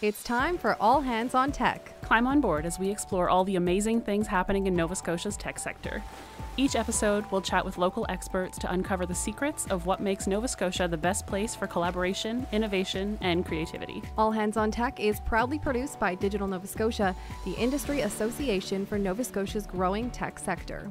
It's time for All Hands on Tech. Climb on board as we explore all the amazing things happening in Nova Scotia's tech sector. Each episode, we'll chat with local experts to uncover the secrets of what makes Nova Scotia the best place for collaboration, innovation, and creativity. All Hands on Tech is proudly produced by Digital Nova Scotia, the industry association for Nova Scotia's growing tech sector.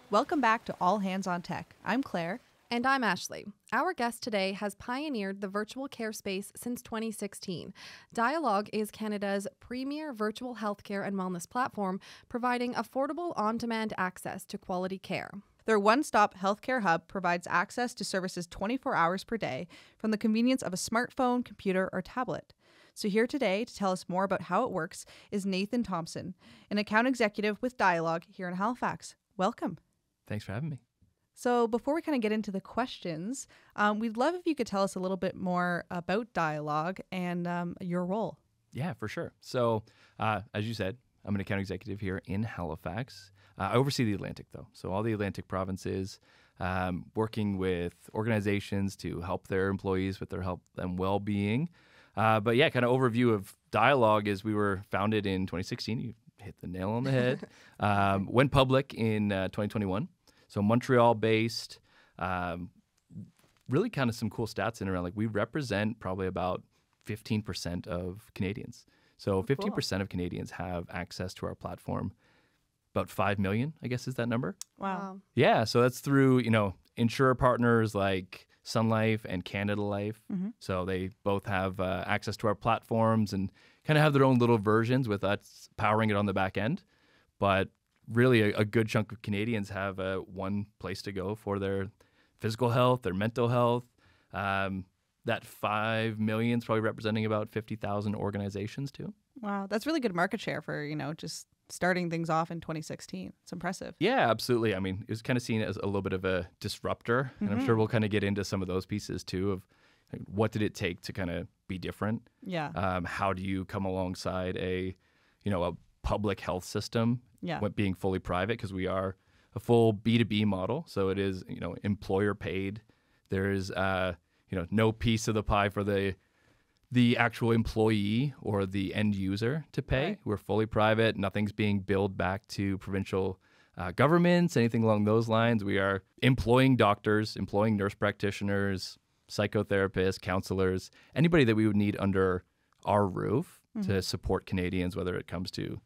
Welcome back to All Hands on Tech. I'm Claire. And I'm Ashley. Our guest today has pioneered the virtual care space since 2016. Dialogue is Canada's premier virtual healthcare and wellness platform, providing affordable on-demand access to quality care. Their one-stop healthcare hub provides access to services 24 hours per day from the convenience of a smartphone, computer, or tablet. So here today to tell us more about how it works is Nathan Thompson, an account executive with Dialogue here in Halifax. Welcome. Thanks for having me. So before we kind of get into the questions, we'd love if you could tell us a little bit more about Dialogue and your role. Yeah, for sure. So as you said, I'm an account executive here in Halifax. I oversee the Atlantic, though. So all the Atlantic provinces, working with organizations to help their employees with their health and well-being. But yeah, kind of overview of Dialogue is we were founded in 2016. You hit the nail on the head. Went public in 2021. So Montreal-based, really kind of some cool stats in around, like we represent probably about 15% of Canadians. So 15% of Canadians have access to our platform. About 5 million, I guess, is that number. Wow. Yeah, so that's through, insurer partners like Sun Life and Canada Life. Mm-hmm. So they both have access to our platforms and kind of have their own little versions with us powering it on the back end. But really a good chunk of Canadians have one place to go for their physical health, their mental health. That 5 million is probably representing about 50,000 organizations too. Wow, that's really good market share for, just starting things off in 2016. It's impressive. Yeah, absolutely. I mean, it was kind of seen as a little bit of a disruptor, and I'm sure we'll kind of get into some of those pieces too of what did it take to kind of be different? Yeah. How do you come alongside a public health system being fully private, because we are a full B2B model. So it is, employer paid. There is, no piece of the pie for the actual employee or the end user to pay. Right. We're fully private. Nothing's being billed back to provincial governments, anything along those lines. We are employing doctors, employing nurse practitioners, psychotherapists, counselors, anybody that we would need under our roof to support Canadians, whether it comes to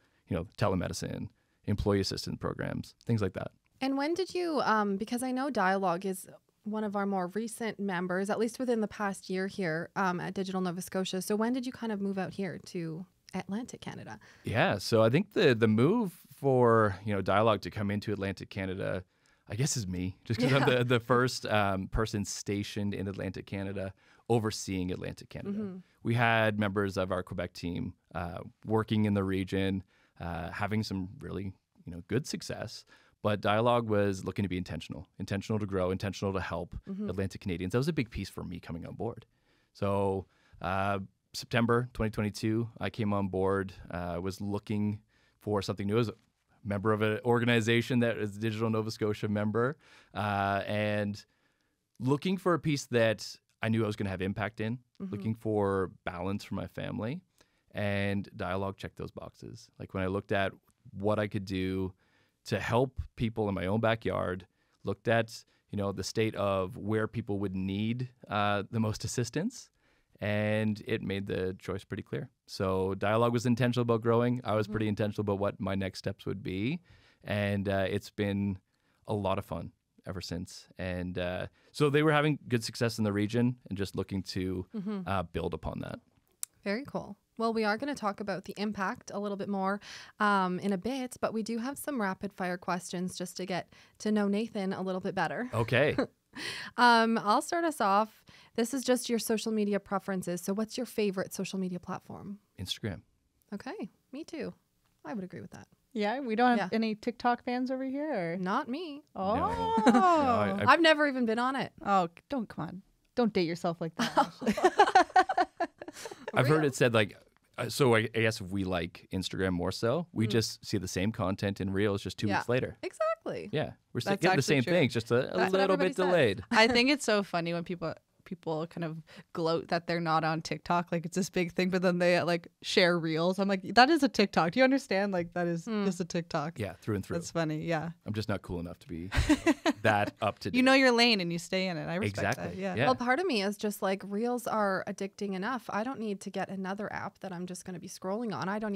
telemedicine, employee assistance programs, things like that. And when did you, because I know Dialogue is one of our more recent members, at least within the past year here at Digital Nova Scotia. So when did you kind of move out here to Atlantic Canada? Yeah, so I think the move for Dialogue to come into Atlantic Canada, I guess, is me, just because I'm the first person stationed in Atlantic Canada overseeing Atlantic Canada. Mm-hmm. We had members of our Quebec team working in the region, having some really good success. But Dialogue was looking to be intentional to grow, intentional to help Atlantic Canadians. That was a big piece for me coming on board. So September 2022, I came on board, was looking for something new as a member of an organization that is a Digital Nova Scotia member, and looking for a piece that I knew I was going to have impact in, looking for balance for my family, and Dialogue checked those boxes. Like when I looked at what I could do to help people in my own backyard, looked at, the state of where people would need the most assistance, and it made the choice pretty clear. So Dialogue was intentional about growing. I was pretty intentional about what my next steps would be, and it's been a lot of fun ever since. And so they were having good success in the region and just looking to build upon that. Very cool. Well, we are going to talk about the impact a little bit more in a bit, but we do have some rapid fire questions just to get to know Nathan a little bit better. Okay. I'll start us off. This is just your social media preferences. So what's your favorite social media platform? Instagram. Okay. Me too. I would agree with that. Yeah, we don't have any TikTok fans over here? Or? Not me. Oh. No, I've never even been on it. Oh, come on. Don't date yourself like that. I've heard it said so I guess if we like Instagram more so, we just see the same content in Reels just 2 weeks later. Exactly. Yeah. We're getting the same things, just a little bit delayed. I think it's so funny when people people kind of gloat that they're not on TikTok. Like it's this big thing, but then they like share reels. I'm like, that is a TikTok. Do you understand? Like that is just a TikTok. Yeah, through and through. That's funny. Yeah. I'm just not cool enough to be that up to date. You know your lane and you stay in it. I respect Exactly. that. Yeah. Well, part of me is just like reels are addicting enough. I don't need to get another app that I'm just going to be scrolling on. I don't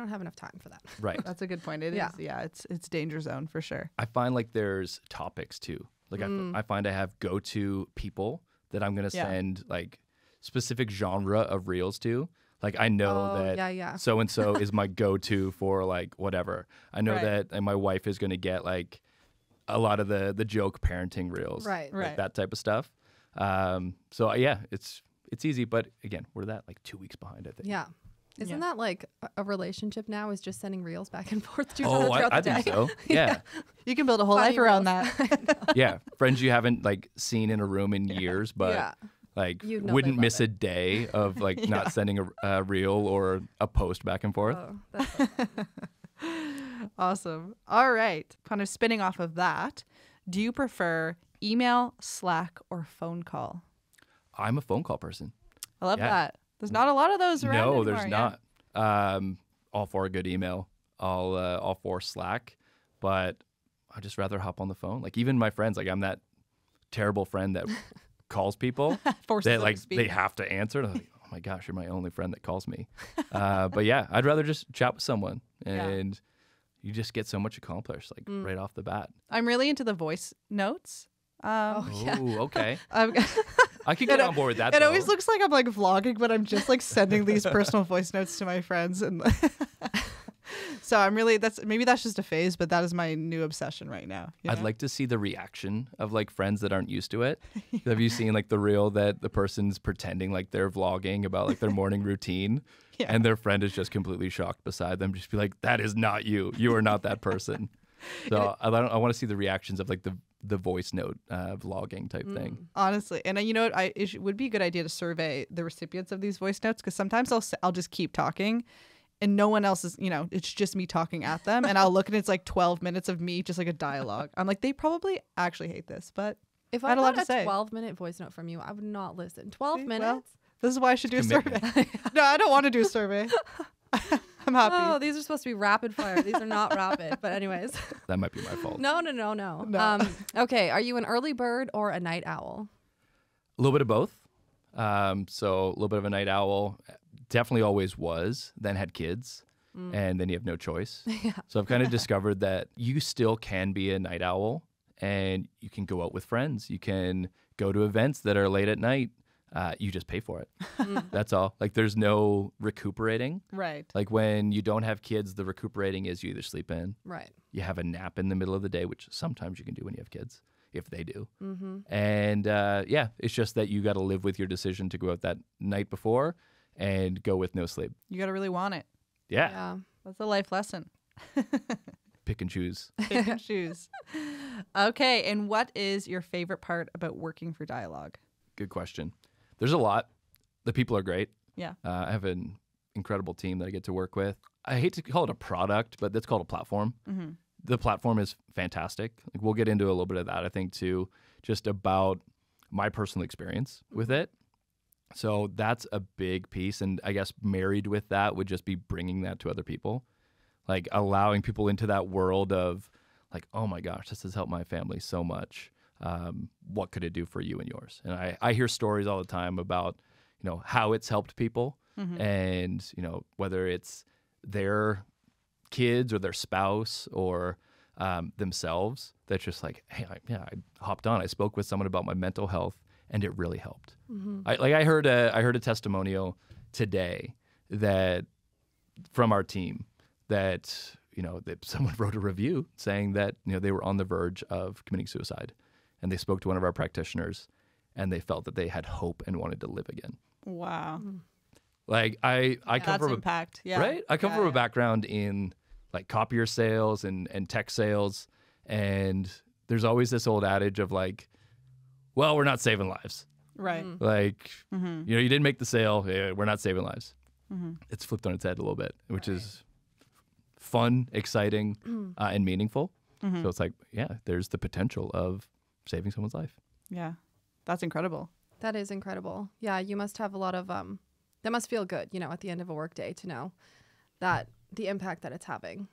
have enough time for that. Right. That's a good point. It is. Yeah, it's danger zone for sure. I find like there's topics too. Like I find I have go-to people that I'm going to send like specific genre of reels to. Like I know that so-and-so is my go-to for like whatever. I know that and my wife is going to get like a lot of the joke parenting reels. Right. Like that type of stuff. So yeah, it's easy. But again, we're that like 2 weeks behind, I think. Yeah. Isn't that like a relationship now is just sending reels back and forth to Oh, throughout I the day? think so. Yeah. You can build a whole Funny life around reels. that. Yeah. Friends you haven't like seen in a room in years, but Yeah. like You know wouldn't they miss love a day of like not sending a reel or a post back and forth. Oh, that's so fun. Awesome. All right. Kind of spinning off of that, do you prefer email, Slack, or phone call? I'm a phone call person. I love that. There's not a lot of those around No, anymore, there's not. All for a good email. All for Slack, but I'd just rather hop on the phone. Like even my friends, like I'm that terrible friend that calls people Forces that them to like speak. they have to answer. They're like, oh my gosh, you're my only friend that calls me. But yeah, I'd rather just chat with someone and you just get so much accomplished like right off the bat. I'm really into the voice notes. Oh, okay. I'm- I could get on board with that. It though. always looks like I'm like vlogging, but I'm just like sending these personal voice notes to my friends, and so I'm really maybe that's just a phase, but that is my new obsession right now. you I'd know? like to see the reaction of like friends that aren't used to it. Have you seen like the reel that the person's pretending like they're vlogging about like their morning routine and their friend is just completely shocked beside them? Just be like, that is not you. You are not that person. So I want to see the reactions of like the voice note vlogging type thing. Honestly, and you know what? It would be a good idea to survey the recipients of these voice notes, because sometimes I'll just keep talking, and no one else is, it's just me talking at them, and I'll look and it's like 12 minutes of me just like a dialogue. I'm like, they probably actually hate this, but If I I had a lot got to a say. 12-minute voice note from you, I would not listen. 12 See, minutes? well, this is why I should do a Commitment. survey. No, I don't want to do a survey. I'm happy. Oh, these are supposed to be rapid fire. These are not rapid. But anyways. That might be my fault. No. Okay, are you an early bird or a night owl? A little bit of both. So a little bit of a night owl. Definitely always was. Then had kids. And then you have no choice. So I've kind of discovered that you still can be a night owl and you can go out with friends. You can go to events that are late at night. You just pay for it. That's all. Like there's no recuperating. Right. Like when you don't have kids, the recuperating is you either sleep in, Right. you have a nap in the middle of the day, which sometimes you can do when you have kids, if they do. And it's just that you got to live with your decision to go out that night before and go with no sleep. You got to really want it. Yeah. Yeah. That's a life lesson. Pick and choose. Pick and choose. Okay. And what is your favorite part about working for Dialogue? Good question. There's a lot. The people are great. Yeah. I have an incredible team that I get to work with. I hate to call it a product, but that's called a platform. The platform is fantastic. Like we'll get into a little bit of that, I think, too, just about my personal experience with it. So that's a big piece. And I guess married with that would just be bringing that to other people, like allowing people into that world of like, oh my gosh, this has helped my family so much. What could it do for you and yours? And I hear stories all the time about, how it's helped people and, whether it's their kids or their spouse or themselves, that's just like, hey, I hopped on. I spoke with someone about my mental health and it really helped. I heard a testimonial today that from our team that, that someone wrote a review saying that, they were on the verge of committing suicide. And they spoke to one of our practitioners and they felt that they had hope and wanted to live again. Wow. Like I come That's from impact. Yeah. right? I come from a background in like copier sales and tech sales. And there's always this old adage of like, well, we're not saving lives. Right. Like, you didn't make the sale. Yeah, we're not saving lives. It's flipped on its head a little bit, which is fun, exciting, and meaningful. So it's like, yeah, there's the potential of saving someone's life. Yeah. That's incredible. That is incredible. Yeah, you must have a lot of that must feel good, at the end of a work day to know that the impact that it's having.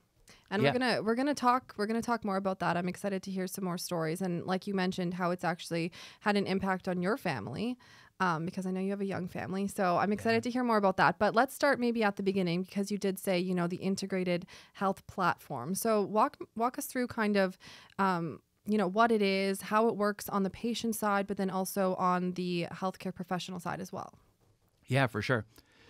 And Yeah. we're gonna talk more about that. I'm excited to hear some more stories, and like you mentioned, how it's actually had an impact on your family, because I know you have a young family. So I'm excited to hear more about that. But let's start maybe at the beginning, because you did say the integrated health platform. So walk us through kind of what it is, how it works on the patient side, but then also on the healthcare professional side as well. Yeah, for sure.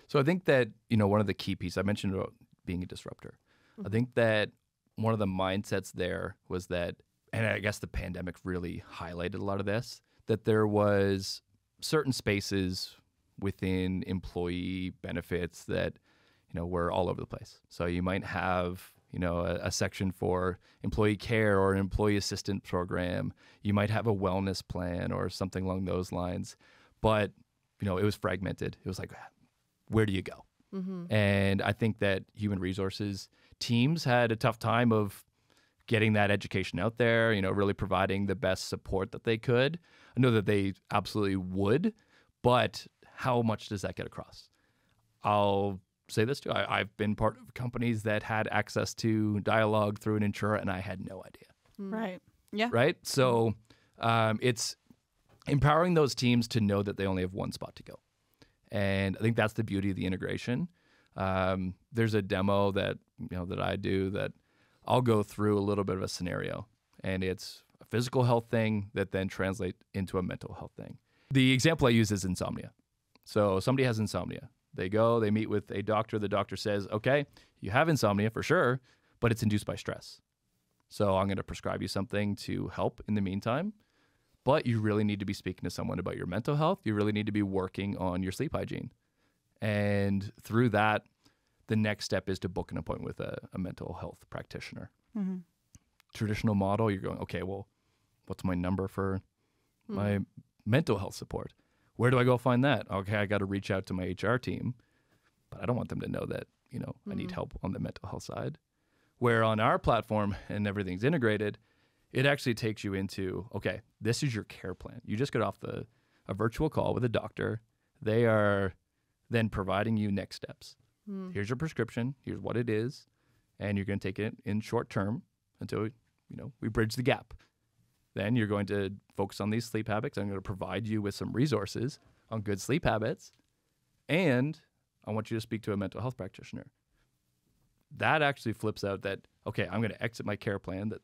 So I think that, one of the key pieces I mentioned about being a disruptor. I think that one of the mindsets there was that, and I guess the pandemic really highlighted a lot of this, that there was certain spaces within employee benefits that, were all over the place. So you might have, a section for employee care or an employee assistance program. You might have a wellness plan or something along those lines. But, it was fragmented. It was like, where do you go? And I think that human resources teams had a tough time of getting that education out there, really providing the best support that they could. I know that they absolutely would, but how much does that get across? I'll say this too. I've been part of companies that had access to dialogue through an insurer, and I had no idea. Right. Yeah. Right? So it's empowering those teams to know that they only have one spot to go. And I think that's the beauty of the integration. There's a demo that that I do that I'll go through a little bit of a scenario, and it's a physical health thing that then translates into a mental health thing. The example I use is insomnia. So somebody has insomnia. They go, they meet with a doctor. The doctor says, okay, you have insomnia for sure, but it's induced by stress. So I'm going to prescribe you something to help in the meantime. But you really need to be speaking to someone about your mental health. You really need to be working on your sleep hygiene. And through that, the next step is to book an appointment with a mental health practitioner. Traditional model, you're going, okay, well, what's my number for my mental health support? Where do I go find that? Okay, I got to reach out to my HR team, but I don't want them to know that, I need help on the mental health side. Where on our platform and everything's integrated, it actually takes you into, okay, this is your care plan. You just get off a virtual call with a doctor. They are then providing you next steps. Here's your prescription. Here's what it is. And you're going to take it in short term until, we bridge the gap. Then you're going to focus on these sleep habits. I'm going to provide you with some resources on good sleep habits. And I want you to speak to a mental health practitioner. That actually flips out that, okay, I'm going to exit my care plan that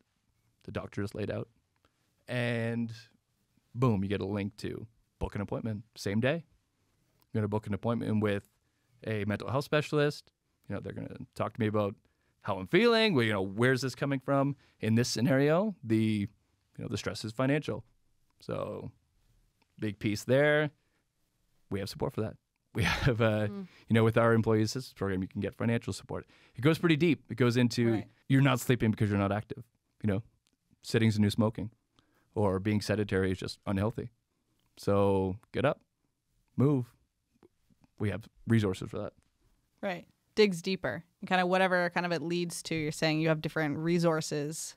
the doctor just laid out. And boom, you get a link to book an appointment same day. You're going to book an appointment with a mental health specialist. They're going to talk to me about how I'm feeling. Well, where's this coming from? In this scenario, the stress is financial. So big piece there. We have support for that. We have, with our employee assistance program, you can get financial support. It goes pretty deep. It goes into you're not sleeping because you're not active. Sitting's the new smoking, or being sedentary is just unhealthy. So get up, move. We have resources for that. Right. Digs deeper. And kind of whatever kind of it leads to, you're saying you have different resources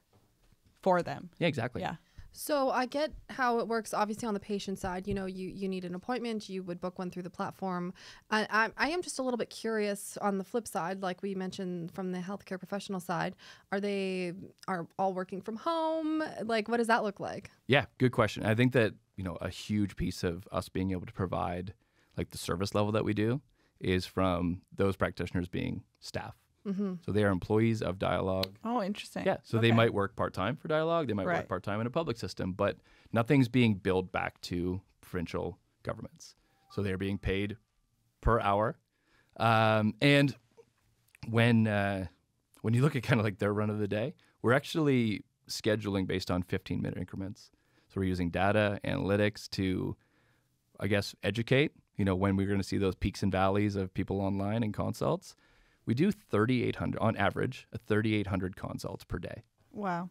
for them. Yeah, exactly. Yeah. So I get how it works, obviously, on the patient side. You need an appointment. You would book one through the platform. I am just a little bit curious on the flip side, like we mentioned from the healthcare professional side. Are all working from home? Like, what does that look like? Yeah, good question. I think that, a huge piece of us being able to provide like the service level that we do is from those practitioners being staff. So they are employees of Dialogue. Oh, interesting. Yeah. So they might work part-time for Dialogue. They might work part-time in a public system, but nothing's being billed back to provincial governments. So they're being paid per hour. And when you look at kind of like their run of the day, we're actually scheduling based on 15-minute increments. So we're using data analytics to, I guess, educate, when we're going to see those peaks and valleys of people online and consults. We do 3,800, on average, 3,800 consults per day. Wow.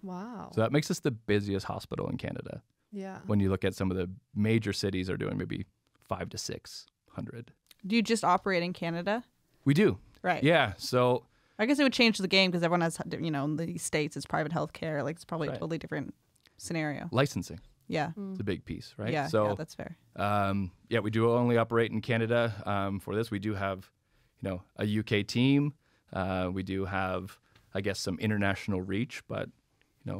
So that makes us the busiest hospital in Canada. Yeah. When you look at some of the major cities are doing maybe 500 to 600. Do you just operate in Canada? We do. Right. Yeah. So I guess it would change the game because everyone has, in the States, it's private healthcare. Like, it's probably a totally different scenario. licensing. Yeah. It's a big piece, right? Yeah. So Yeah, that's fair. yeah, we do only operate in Canada for this. We do have, a UK team. We do have, I guess, some international reach, but,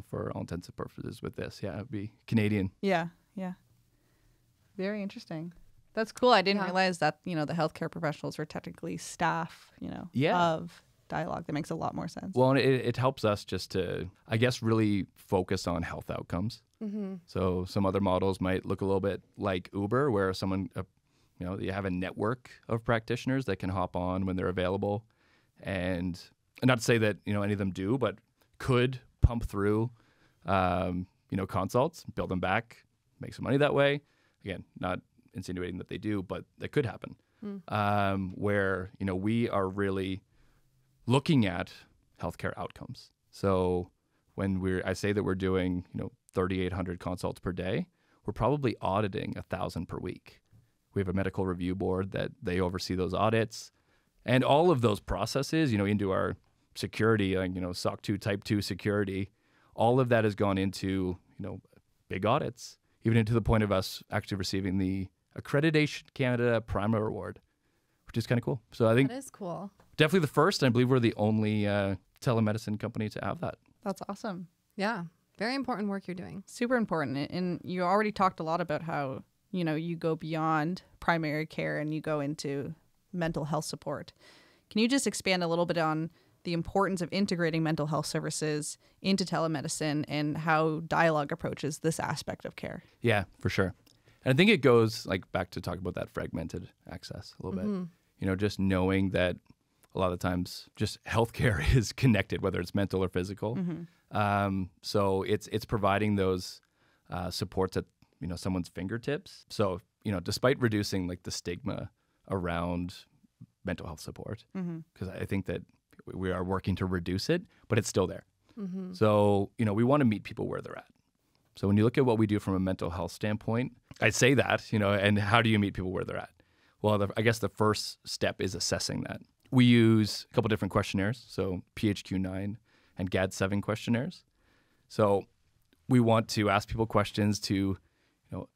for all intents and purposes with this, yeah, it'd be Canadian. Yeah. Yeah. Very interesting. That's cool. I didn't Yeah. realize that, the healthcare professionals were technically staff, Yeah. of Dialogue. That makes a lot more sense. Well, and it helps us just to, I guess, really focus on health outcomes. Mm-hmm. So some other models might look a little bit like Uber, where someone, you have a network of practitioners that can hop on when they're available. And not to say that, any of them do, but could pump through, consults, build them back, make some money that way. Again, not insinuating that they do, but that could happen. Where, we are really looking at healthcare outcomes. So when I say that we're doing, 3,800 consults per day, we're probably auditing 1,000 per week. We have a medical review board that they oversee those audits, and all of those processes, into our security, SOC 2 Type 2 security, all of that has gone into, big audits, even into the point of us actually receiving the Accreditation Canada Prime Award, which is kind of cool. So I think That is cool. definitely the first, and I believe we're the only telemedicine company to have that. That's awesome. Yeah. Very important work you're doing. Super important. And you already talked a lot about how, you go beyond primary care and you go into mental health support. Can you just expand a little bit on the importance of integrating mental health services into telemedicine and how Dialogue approaches this aspect of care? Yeah, for sure. And I think it goes back to talk about that fragmented access a little bit. Just knowing that a lot of times just healthcare is connected, whether it's mental or physical. So it's providing those supports at someone's fingertips. So despite reducing the stigma around mental health support, because I think that we are working to reduce it, but it's still there. So we want to meet people where they're at. So when you look at what we do from a mental health standpoint, I'd say that, and how do you meet people where they're at? Well, I guess the first step is assessing that. We use a couple different questionnaires, so PHQ-9 and GAD-7 questionnaires. So we want to ask people questions to,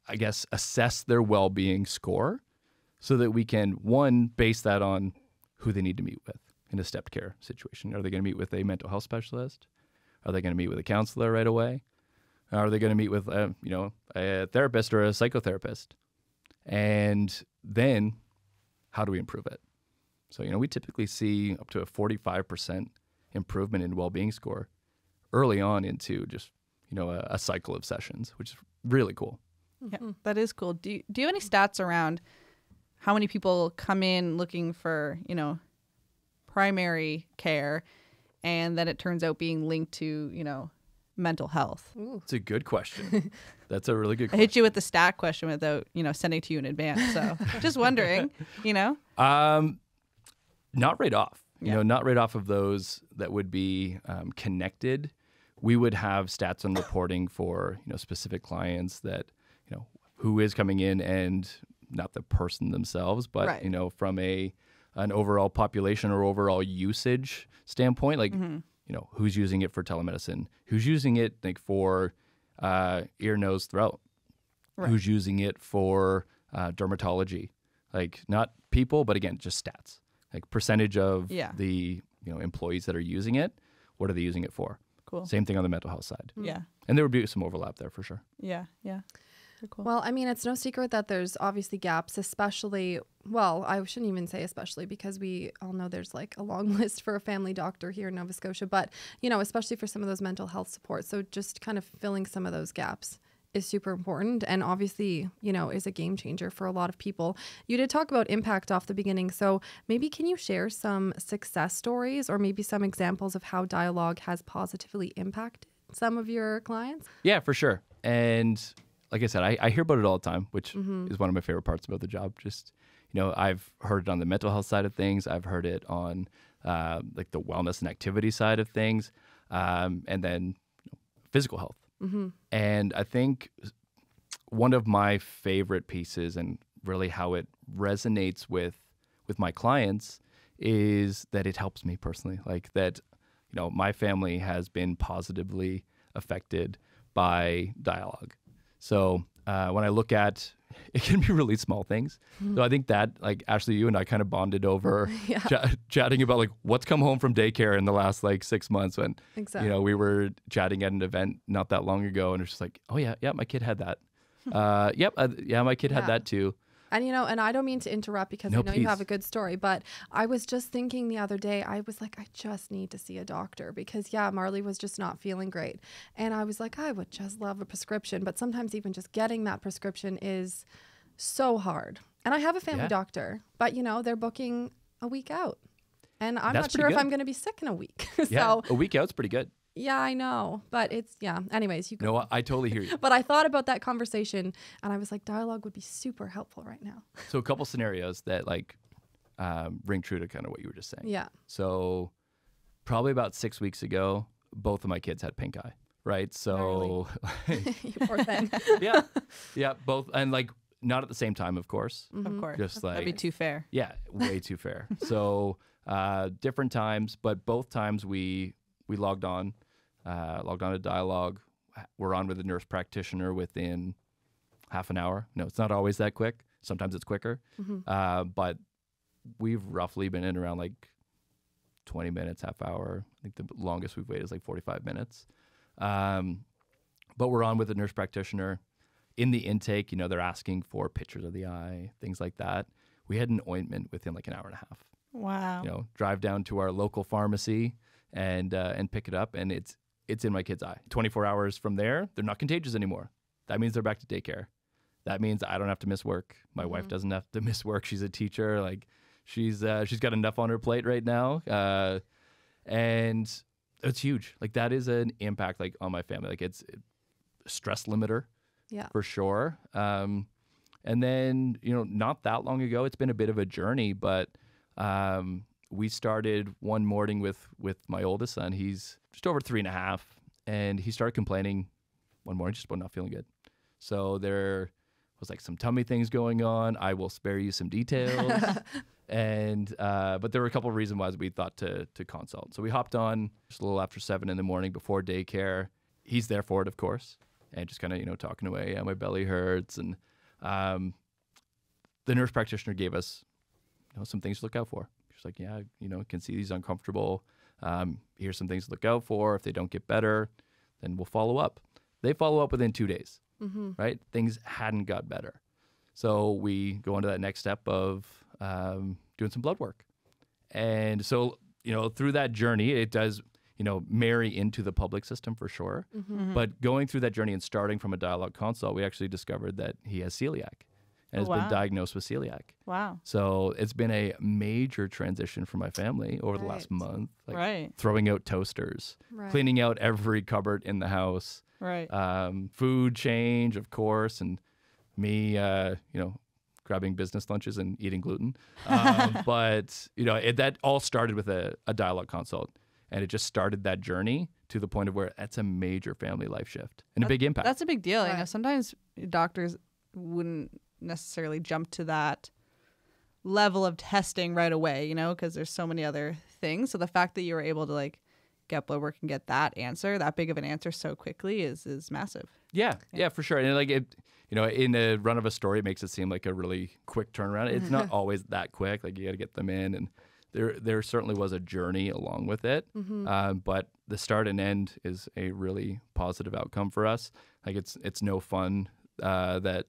I guess, assess their well-being score so that we can, one, base that on who they need to meet with in a stepped care situation. Are they going to meet with a mental health specialist? Are they going to meet with a counselor right away? Are they going to meet with, a therapist or a psychotherapist? And then how do we improve it? So, we typically see up to a 45% improvement in well-being score early on into just, a cycle of sessions, which is really cool. Yeah, that is cool. Do you have any stats around how many people come in looking for, primary care and then it turns out being linked to, mental health? Ooh. It's a good question. That's a really good I question. hit you with the stat question without, sending it to you in advance. So just wondering, Not right off. Yeah. Not right off of those that would be connected. We would have stats on reporting for, specific clients that, who is coming in and not the person themselves, but, Right. From an overall population or overall usage standpoint, who's using it for telemedicine, who's using it for ear, nose, throat, Right. who's using it for dermatology, not people, but again, just stats. Percentage of Yeah. the employees that are using it, what are they using it for? Cool. Same thing on the mental health side. Yeah. And there would be some overlap there for sure. Yeah. Yeah. Very cool. Well, I mean, it's no secret that there's obviously gaps, especially, well, I shouldn't even say especially because we all know there's a long list for a family doctor here in Nova Scotia, but, especially for some of those mental health supports. So just kind of filling some of those gaps is super important and obviously, is a game changer for a lot of people. You did talk about impact off the beginning. So maybe can you share some success stories or maybe some examples of how Dialogue has positively impacted some of your clients? Yeah, for sure. And like I said, I hear about it all the time, which is one of my favorite parts about the job. Just, I've heard it on the mental health side of things. I've heard it on the wellness and activity side of things. And then physical health. And I think one of my favorite pieces and really how it resonates with my clients is that it helps me personally. That, my family has been positively affected by Dialogue. So when I look at, it can be really small things. So I think that, like, Ashley, you and I kind of bonded over chatting about like what's come home from daycare in the last like 6 months when, Exactly. we were chatting at an event not that long ago, and it's just like, oh yeah, my kid had that. My kid had that too. And, and I don't mean to interrupt because I know you have a good story, but I was just thinking the other day, I was like, I just need to see a doctor because, Marley was just not feeling great. And I was like, I would just love a prescription. But sometimes even just getting that prescription is so hard. And I have a family doctor, but, they're booking a week out. And I'm not sure if I'm going to be sick in a week. So a week out's pretty good. Yeah, I know. But it's, anyways. No, I totally hear you. But I thought about that conversation and I was like, dialogue would be super helpful right now. So a couple scenarios that like ring true to kind of what you were just saying. Yeah. So probably about 6 weeks ago, both of my kids had pink eye, right? So you poor thing. Yeah, both. And like not at the same time, of course. Of course. Just like, that'd be too fair. Yeah, way too fair. So different times, but both times we logged on to Dialogue. We're on with a nurse practitioner within half an hour. No, it's not always that quick. Sometimes it's quicker. But we've roughly been in around like 20 minutes, half hour. I think the longest we've waited is like 45 minutes. But we're on with a nurse practitioner. In the intake, they're asking for pictures of the eye, things like that. We had an ointment within like an hour and a half. Wow. Drive down to our local pharmacy and pick it up, and it's in my kid's eye. 24 hours from there, they're not contagious anymore. That means they're back to daycare. That means I don't have to miss work. My wife doesn't have to miss work. She's a teacher. Like she's got enough on her plate right now, and it's huge. Like that is an impact like on my family. Like it's a stress limiter, for sure. And then not that long ago, it's been a bit of a journey, but we started one morning with my oldest son. He's just over 3.5, and he started complaining one morning just about not feeling good. So there was like some tummy things going on. I will spare you some details. And but there were a couple of reasons why we thought to consult. So we hopped on just a little after 7 in the morning before daycare. He's there for it, of course, and just kind of talking away. Yeah, my belly hurts, and the nurse practitioner gave us some things to look out for. She's like, can see he's uncomfortable. Here's some things to look out for. If they don't get better, then we'll follow up. They follow up within 2 days, right? Things hadn't got better. So we go on to that next step of doing some blood work. And so, through that journey, it does, marry into the public system for sure. But going through that journey and starting from a Dialogue consult, we actually discovered that he has celiac. And has been diagnosed with celiac. Wow. So it's been a major transition for my family over the last month. Like throwing out toasters, cleaning out every cupboard in the house. Food change, of course, and me, grabbing business lunches and eating gluten. But, that all started with a Dialogue consult. And it just started that journey to the point of where that's a major family life shift and a big impact. That's a big deal. Sometimes doctors wouldn't necessarily jump to that level of testing right away, because there's so many other things. So the fact that you were able to like get blood work and get that big of an answer so quickly is massive. Yeah, for sure. And like it, in a run of a story, it makes it seem like a really quick turnaround. It's not always that quick. Like you got to get them in, and there certainly was a journey along with it. But the start and end is a really positive outcome for us. Like it's no fun that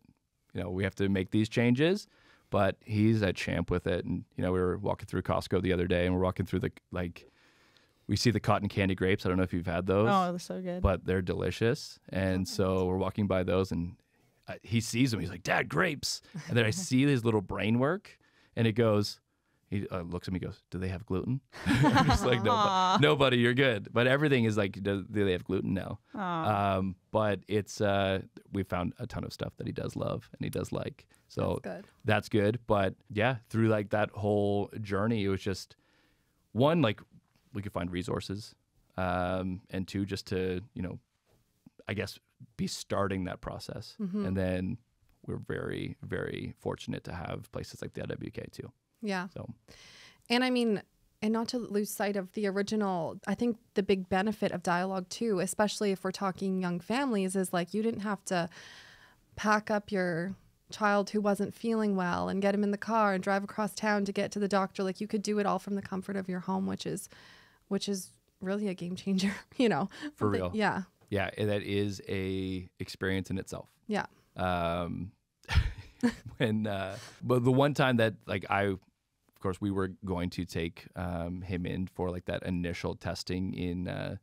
we have to make these changes, but he's a champ with it. And, we were walking through Costco the other day, and we're walking through we see the cotton candy grapes. I don't know if you've had those. Oh, they're so good. But they're delicious. And so we're walking by those, and he sees them. He's like, Dad, grapes. And then I see his little brain work, and he looks at me and goes, do they have gluten? I'm just like, no, buddy, you're good. But everything is like, do they have gluten now? But it's, we found a ton of stuff that he does love and he does like. So that's good. But yeah, through like that whole journey, it was just one, like we could find resources. And two, just to, I guess be starting that process. And then we're very, very fortunate to have places like the IWK too. Yeah. So, and I mean, and not to lose sight of the original, I think the big benefit of Dialogue too, especially if we're talking young families, is like you didn't have to pack up your child who wasn't feeling well and get him in the car and drive across town to get to the doctor. Like, you could do it all from the comfort of your home, which is really a game changer, For real. Yeah. Yeah, that is a experience in itself. Yeah. But the one time that of course, we were going to take him in for like that initial testing in the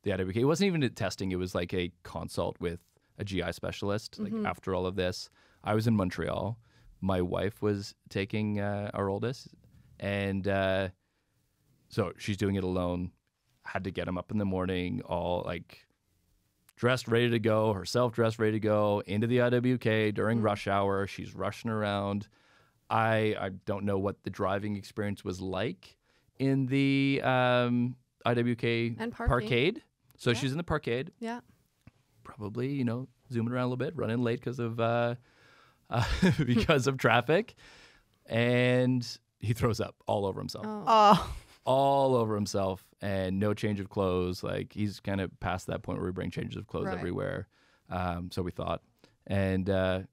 IWK. It wasn't even a testing; it was like a consult with a GI specialist. Like after all of this, I was in Montreal. My wife was taking our oldest, and so she's doing it alone. Had to get him up in the morning, all like dressed, ready to go, herself dressed, ready to go, into the IWK during rush hour. She's rushing around. I don't know what the driving experience was like in the IWK And parkade. So Yeah. she's in the parkade, Yeah. probably, zooming around a little bit, running late because of because of traffic. And he throws up all over himself. Oh, All over himself, and no change of clothes. Like, he's kind of past that point where we bring changes of clothes Right. everywhere. So we thought, and that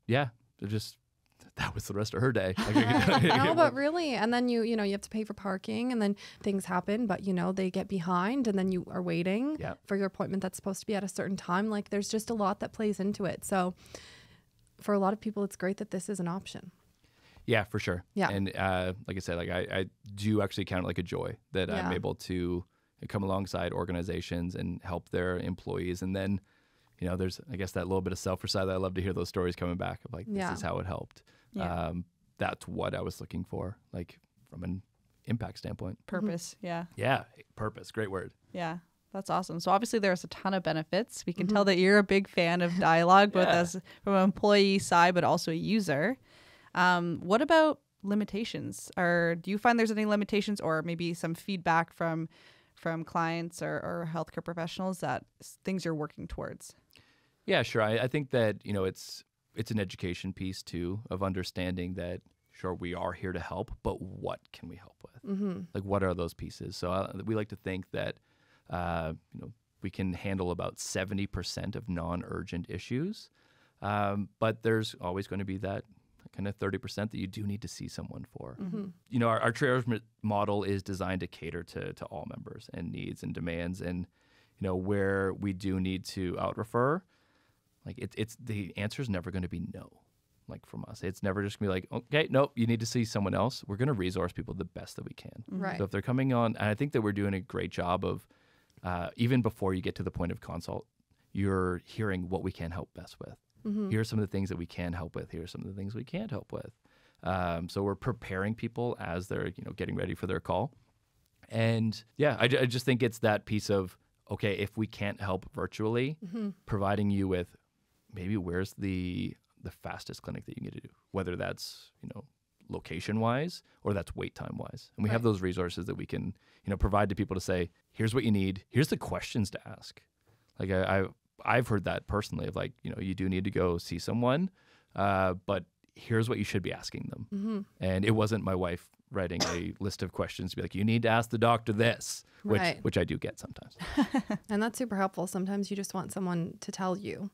was the rest of her day. No, but really, and then you have to pay for parking, and then things happen, but they get behind, and then you are waiting Yeah. for your appointment that's supposed to be at a certain time. Like, there's just a lot that plays into it. So for a lot of people, it's great that this is an option. Yeah, for sure. Yeah. And like I said, I do actually count it like a joy that I'm Yeah. able to come alongside organizations and help their employees. And then, there's, I guess, that little bit of selfish side that I love to hear those stories coming back of like, this Yeah. is how it helped. Yeah. That's what I was looking for, like from an impact standpoint. purpose. Yeah. Yeah, purpose. Great word. Yeah. That's awesome. So obviously there's a ton of benefits. We can tell that you're a big fan of dialogue, both Yeah. as from an employee side, but also a user. What about limitations? Or do you find there's any limitations, or maybe some feedback from clients or healthcare professionals that things you're working towards? Yeah, sure. I think that, it's an education piece too, of understanding that, sure, we are here to help, but what can we help with? Like, what are those pieces? So we like to think that, we can handle about 70% of non-urgent issues, but there's always going to be that kind of 30% that you do need to see someone for. Our triage model is designed to cater to all members and needs and demands, and where we do need to out-refer, like it's the answer is never going to be no, like from us. It's never just going to be like, okay, nope, you need to see someone else. We're going to resource people the best that we can. Right. So if they're coming on, and I think that we're doing a great job of, even before you get to the point of consult, you're hearing what we can help best with. Here are some of the things that we can help with. Here are some of the things we can't help with. So we're preparing people as they're getting ready for their call. And yeah, I just think it's that piece of, okay, if we can't help virtually, providing you with maybe where's the fastest clinic that you can get to, whether that's location wise or that's wait time wise. And we have Right. those resources that we can provide to people to say, here's what you need. Here's the questions to ask. Like I've heard that personally of like, you do need to go see someone, but here's what you should be asking them. And it wasn't my wife writing a list of questions to be like, you need to ask the doctor this, Right. which I do get sometimes. And that's super helpful. Sometimes you just want someone to tell you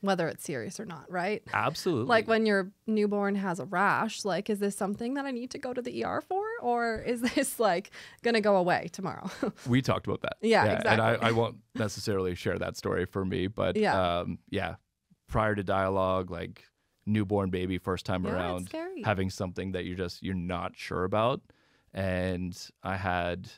whether it's serious or not, right? Absolutely. Like when your newborn has a rash, like, is this something that I need to go to the ER for? Or is this like going to go away tomorrow? We talked about that. Yeah, And exactly. I won't necessarily share that story for me, but Yeah. prior to dialogue, like newborn baby, first time Yeah, it's around, scary. having something that you're not sure about. And I had,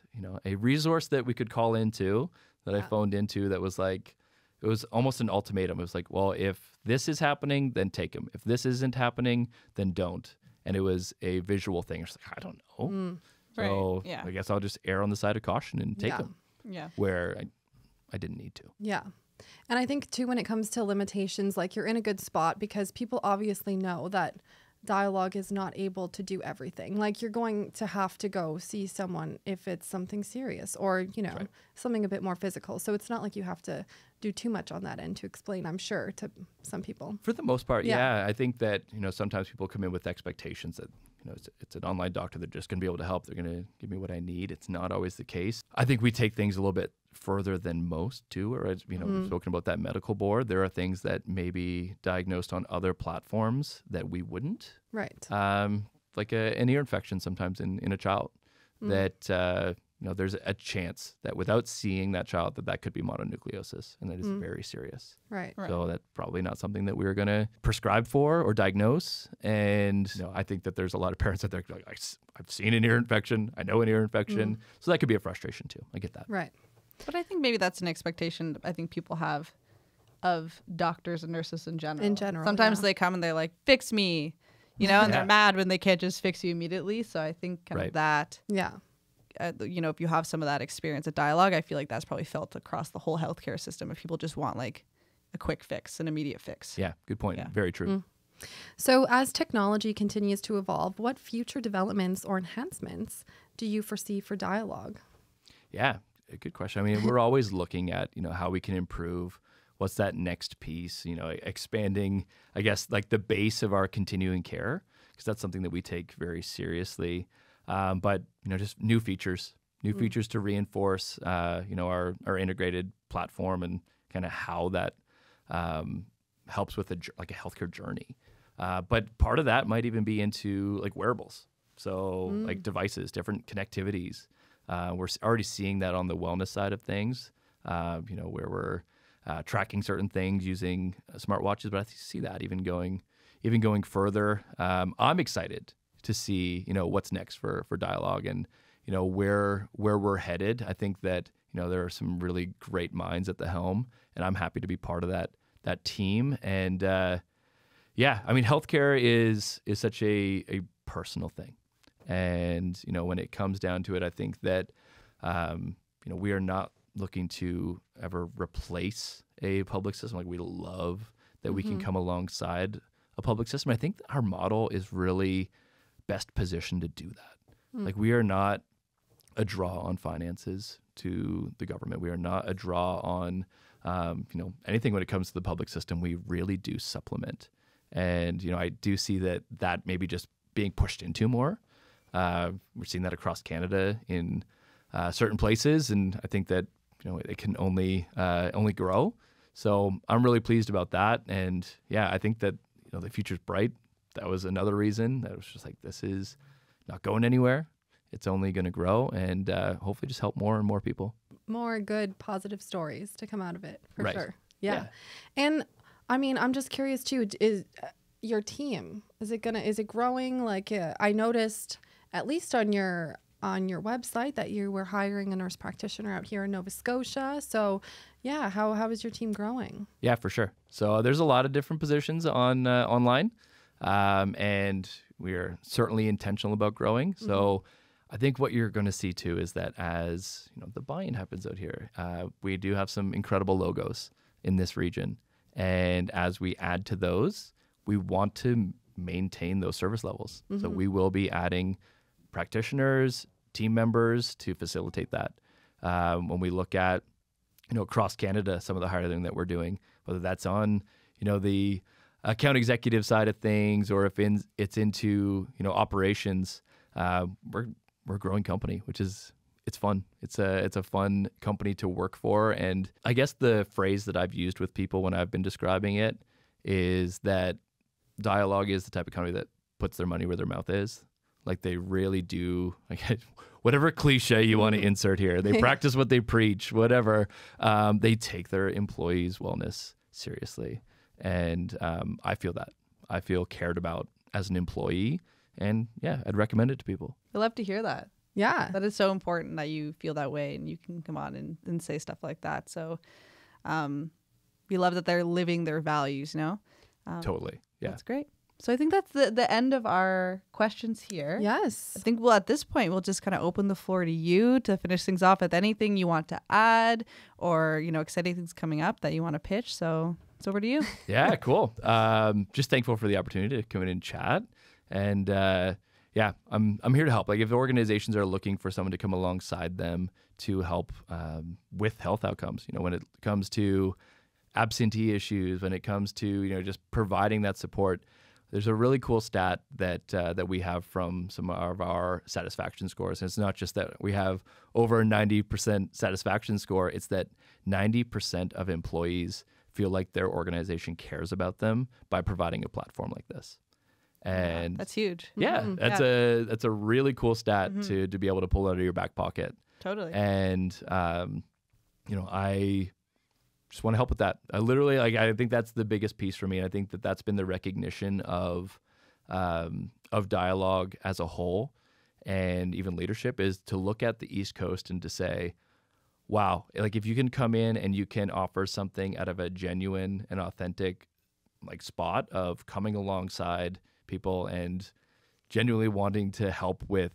a resource that we could call into that I phoned into that was like, it was almost an ultimatum. It was like, well, if this is happening, then take him. If this isn't happening, then don't. And it was a visual thing. It's like, I don't know. So Right, yeah. I guess I'll just err on the side of caution and take Yeah. him Yeah. where I didn't need to. Yeah. And I think too, when it comes to limitations, like you're in a good spot because people obviously know that dialogue is not able to do everything. Like you're going to have to go see someone if it's something serious or, right. something a bit more physical. So it's not like you have to do too much on that end to explain, I'm sure, to some people. For the most part, Yeah. yeah. I think that, sometimes people come in with expectations that, it's an online doctor. They're just going to be able to help. They're going to give me what I need. It's not always the case. I think we take things a little bit further than most too, or as we've spoken about that medical board. There are things that may be diagnosed on other platforms that we wouldn't. Right. Like an ear infection sometimes in a child that there's a chance that without seeing that child that could be mononucleosis, and that is very serious. Right. So that's probably not something that we're going to prescribe for or diagnose. And I think that there's a lot of parents out there like, I've seen an ear infection. I know an ear infection. So that could be a frustration too. I get that. Right. But I think maybe that's an expectation I think people have of doctors and nurses in general. Sometimes they come and they're like, fix me, and they're mad when they can't just fix you immediately. So I think kind of that, if you have some of that experience at Dialogue, I feel like that's probably felt across the whole healthcare system if people just want like a quick fix, an immediate fix. Yeah, good point. Yeah. Very true. So as technology continues to evolve, what future developments or enhancements do you foresee for Dialogue? Yeah, a good question. I mean, we're always looking at, how we can improve. What's that next piece? Expanding, I guess, like the base of our continuing care, because that's something that we take very seriously. But, just new features to reinforce, our integrated platform and kind of how that helps with a healthcare journey. But part of that might even be into like wearables. So like devices, different connectivities. We're already seeing that on the wellness side of things, where we're tracking certain things using smartwatches. But I see that even going further. I'm excited to see what's next for Dialogue and where we're headed. I think that there are some really great minds at the helm, and I'm happy to be part of that team. And healthcare is such a personal thing. And, when it comes down to it, I think that, we are not looking to ever replace a public system. Like, we love that we can come alongside a public system. I think our model is really best positioned to do that. Like, we are not a draw on finances to the government. We are not a draw on, anything when it comes to the public system. We really do supplement. And, I do see that maybe just being pushed into more. We're seeing that across Canada in certain places, and I think that it can only grow. So I'm really pleased about that, and I think that the future's bright. That was another reason that was just like, this is not going anywhere. It's only going to grow, and hopefully just help more and more people. More good, positive stories to come out of it for right. sure. Yeah, and I mean, I'm just curious too. Is your team is it growing? Like I noticed, at least on your website, that you were hiring a nurse practitioner out here in Nova Scotia. So how is your team growing? Yeah, for sure. So there's a lot of different positions online, and we are certainly intentional about growing. So I think what you're going to see too is that as the buy-in happens out here, we do have some incredible logos in this region, and as we add to those, we want to maintain those service levels. So we will be adding practitioners, team members to facilitate that. When we look at, across Canada, some of the hiring that we're doing, whether that's on, the account executive side of things, or if it's into, operations, we're a growing company, which is, it's fun. It's a fun company to work for. And I guess the phrase that I've used with people when I've been describing it is that Dialogue is the type of company that puts their money where their mouth is. Like, they really do, like, whatever cliche you want to insert here. They practice what they preach, whatever. They take their employees' wellness seriously. And I feel that. I feel cared about as an employee. And I'd recommend it to people. I love to hear that. Yeah. That is so important that you feel that way and you can come on and say stuff like that. So we love that they're living their values, Totally. Yeah. That's great. So I think that's the end of our questions here. Yes. I think at this point, we'll just kind of open the floor to you to finish things off with anything you want to add or, exciting things coming up that you want to pitch. So it's over to you. Yeah, cool. Just thankful for the opportunity to come in and chat. And I'm here to help. Like, if organizations are looking for someone to come alongside them to help with health outcomes, when it comes to absentee issues, when it comes to, just providing that support, there's a really cool stat that we have from some of our satisfaction scores. And it's not just that we have over a 90% satisfaction score. It's that 90% of employees feel like their organization cares about them by providing a platform like this. And that's huge. Yeah, that's a really cool stat to be able to pull out of your back pocket. Totally. And I just want to help with that. I think that's the biggest piece for me. And I think that that's been the recognition of Dialogue as a whole, and even leadership, is to look at the East Coast and to say, wow, like if you can come in and you can offer something out of a genuine and authentic like spot of coming alongside people and genuinely wanting to help with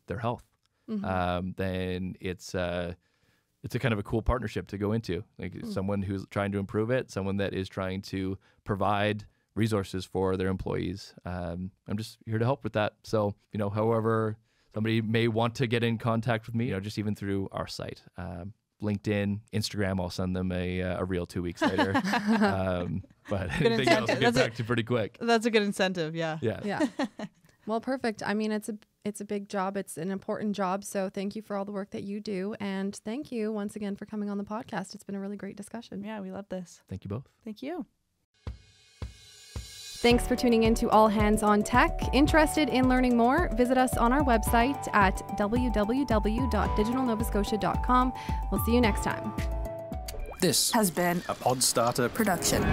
their health, then it's a kind of a cool partnership to go into. Like someone who's trying to improve it, someone that is trying to provide resources for their employees. I'm just here to help with that. So, however somebody may want to get in contact with me, just even through our site, LinkedIn, Instagram, I'll send them a reel 2 weeks later. But anything else, I'll get back to pretty quick. That's a good incentive. Yeah. Yeah. Well, perfect. I mean, it's a big job. It's an important job. So thank you for all the work that you do. And thank you once again for coming on the podcast. It's been a really great discussion. Yeah, we love this. Thank you both. Thank you. Thanks for tuning in to All Hands on Tech. Interested in learning more? Visit us on our website at www.digitalnovascotia.com. We'll see you next time. This has been a Podstarter production.